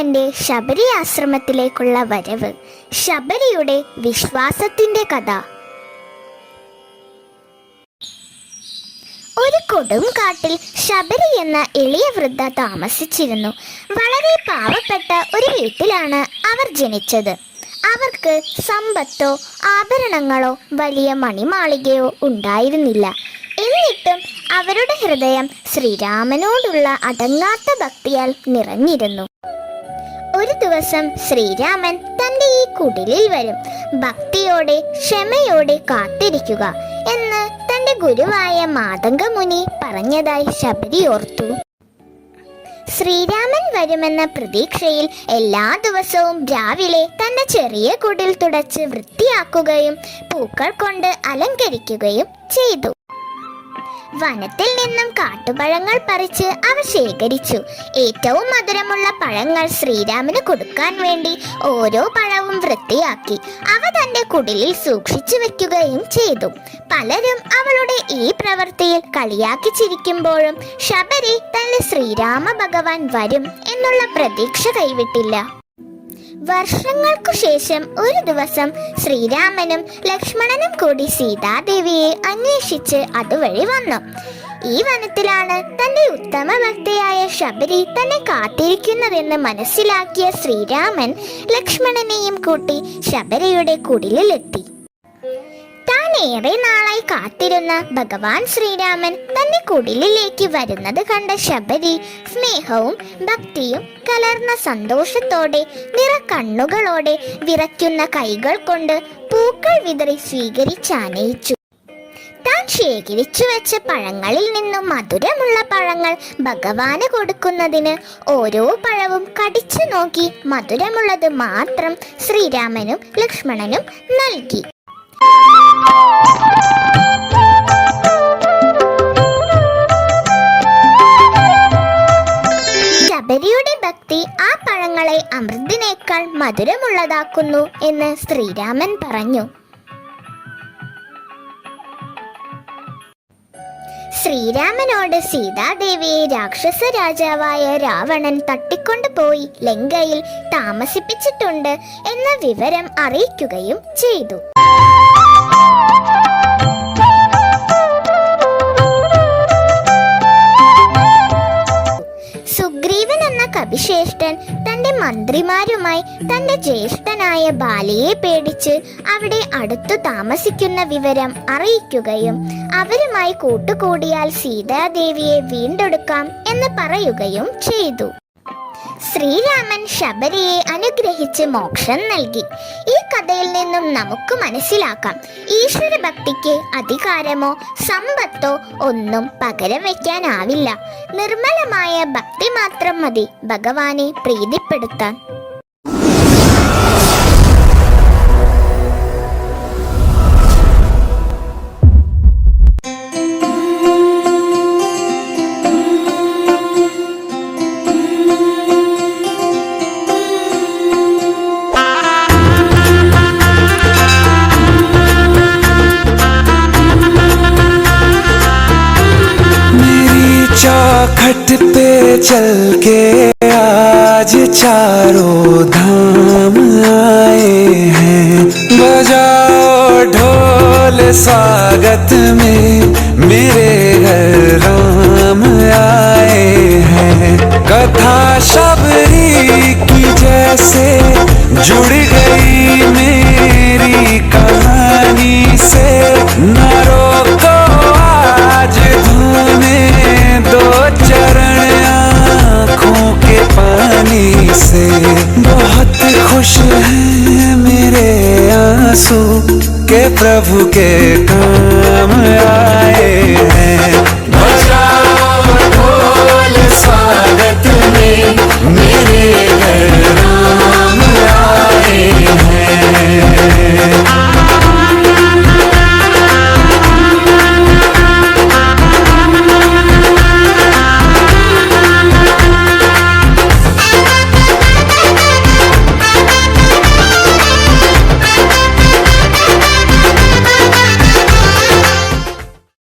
ശ്രീരാമന്റെ ശബരി ആശ്രമത്തിലേക്കുള്ള വരവ്. ശബരിയുടെ വിശ്വാസത്തിന്റെ കഥ. ഒരു കൊടും കാട്ടിൽ ശബരി എന്ന എളിയ വൃദ്ധ താമസിച്ചിരുന്നു. വളരെ പാവപ്പെട്ട ഒരു വീട്ടിലാണ് അവർ ജനിച്ചത്. അവർക്ക് സമ്പത്തോ ആഭരണങ്ങളോ വലിയ മണിമാളികയോ ഉണ്ടായിരുന്നില്ല. എന്നിട്ടും അവരുടെ ഹൃദയം ശ്രീരാമനോടുള്ള അടങ്ങാത്ത ഭക്തിയാൽ നിറഞ്ഞിരുന്നു. ഒരു ദിവസം ശ്രീരാമൻ തന്റെ ഈ കുടിലിൽ വരും. ഭക്തിയോടെ ക്ഷമയോടെ കാത്തിരിക്കുക എന്ന് തന്റെ ഗുരുവായ മാതംഗമുനി പറഞ്ഞതായി ശബരി ഓർത്തു. ശ്രീരാമൻ വരുമെന്ന പ്രതീക്ഷയിൽ എല്ലാ ദിവസവും രാവിലെ തന്റെ ചെറിയ കുടിൽ തുടച്ച് വൃത്തിയാക്കുകയും പൂക്കൾ കൊണ്ട് അലങ്കരിക്കുകയും ചെയ്തു. വനത്തിൽ നിന്നും കാട്ടുപഴങ്ങൾ പറിച്ച് അവ ശേഖരിച്ചു. ഏറ്റവും മധുരമുള്ള പഴങ്ങൾ ശ്രീരാമന് കൊടുക്കാൻ വേണ്ടി ഓരോ പഴവും വൃത്തിയാക്കി അവ തന്റെ കുടിലിൽ സൂക്ഷിച്ചു വെക്കുകയും ചെയ്തു. പലരും അവളുടെ ഈ പ്രവൃത്തിയിൽ കളിയാക്കി ചിരിക്കുമ്പോഴും ശബരി തന്റെ ശ്രീരാമ ഭഗവാൻ വരും എന്നുള്ള പ്രതീക്ഷ കൈവിട്ടില്ല. വർഷങ്ങൾക്കു ശേഷം ഒരു ദിവസം ശ്രീരാമനും ലക്ഷ്മണനും കൂടി സീതാദേവിയെ അന്വേഷിച്ച് അതുവഴി വന്നു. ഈ വനത്തിലാണ് തന്റെ ഉത്തമ ഭക്തയായ ശബരി തന്നെ കാത്തിരിക്കുന്നതെന്ന് മനസ്സിലാക്കിയ ശ്രീരാമൻ ലക്ഷ്മണനെയും കൂട്ടി ശബരിയുടെ കുടിലിലെത്തി. താൻ ഏറെ നാളായി കാത്തിരുന്ന ഭഗവാൻ ശ്രീരാമൻ തന്റെ കുടിലിലേക്ക് വരുന്നത് കണ്ട ശബരി സ്നേഹവും ഭക്തിയും കലർന്ന സന്തോഷത്തോടെ നിറകണ്ണുകളോടെ വിറയ്ക്കുന്ന കൈകൾ കൊണ്ട് പൂക്കൾ വിതറി സ്വീകരിച്ചാനയിച്ചു. താൻ ശേഖരിച്ചു വെച്ച പഴങ്ങളിൽ നിന്നും മധുരമുള്ള പഴങ്ങൾ ഭഗവാന് കൊടുക്കുന്നതിന് ഓരോ പഴവും കടിച്ചു നോക്കി മധുരമുള്ളത് മാത്രം ശ്രീരാമനും ലക്ഷ്മണനും നൽകി. ശബരിയുടെ ഭക്തി ആ പഴങ്ങളെ അമൃതിനേക്കാൾ മധുരമുള്ളതാക്കുന്നു എന്ന് ശ്രീരാമൻ പറഞ്ഞു. ശ്രീരാമനോട് സീതാദേവിയെ രാക്ഷസ രാജാവായ രാവണൻ തട്ടിക്കൊണ്ടുപോയി ലങ്കയിൽ താമസിപ്പിച്ചിട്ടുണ്ട് എന്ന വിവരം അറിയിക്കുകയും ചെയ്തു. സുഗ്രീവൻ എന്ന കവിശ്രേഷ്ഠൻ തന്റെ മന്ത്രിമാരുമായി തന്റെ ജ്യേഷ്ഠനായ ബാലിയെ പേടിച്ച് അവിടെ അടുത്തു താമസിക്കുന്ന വിവരം അറിയിക്കുകയും അവരുമായി കൂട്ടുകൂടിയാൽ സീതാദേവിയെ വീണ്ടെടുക്കാം എന്ന് പറയുകയും ചെയ്തു. ശ്രീരാമൻ ശബരിയെ അനുഗ്രഹിച്ച് മോക്ഷം നൽകി. ഈ കഥയിൽ നിന്നും നമുക്ക് മനസ്സിലാക്കാം, ഈശ്വര ഭക്തിക്ക് അധികാരമോ സമ്പത്തോ ഒന്നും പകരം വയ്ക്കാനാവില്ല. നിർമ്മലമായ ഭക്തി മാത്രം മതി ഭഗവാനെ പ്രീതിപ്പെടുത്താൻ. चौखट पे चल के आज चारों धाम आए हैं, बजाओ ढोल स्वागत में मेरे घर राम आए हैं। कथा शबरी की जैसे जुड़ गई मेरी कहानी से, न रोको आज धोने दो चरण आँखों के पानी से। बहुत खुश हैं मेरे आंसू के प्रभु के काम आए हैं।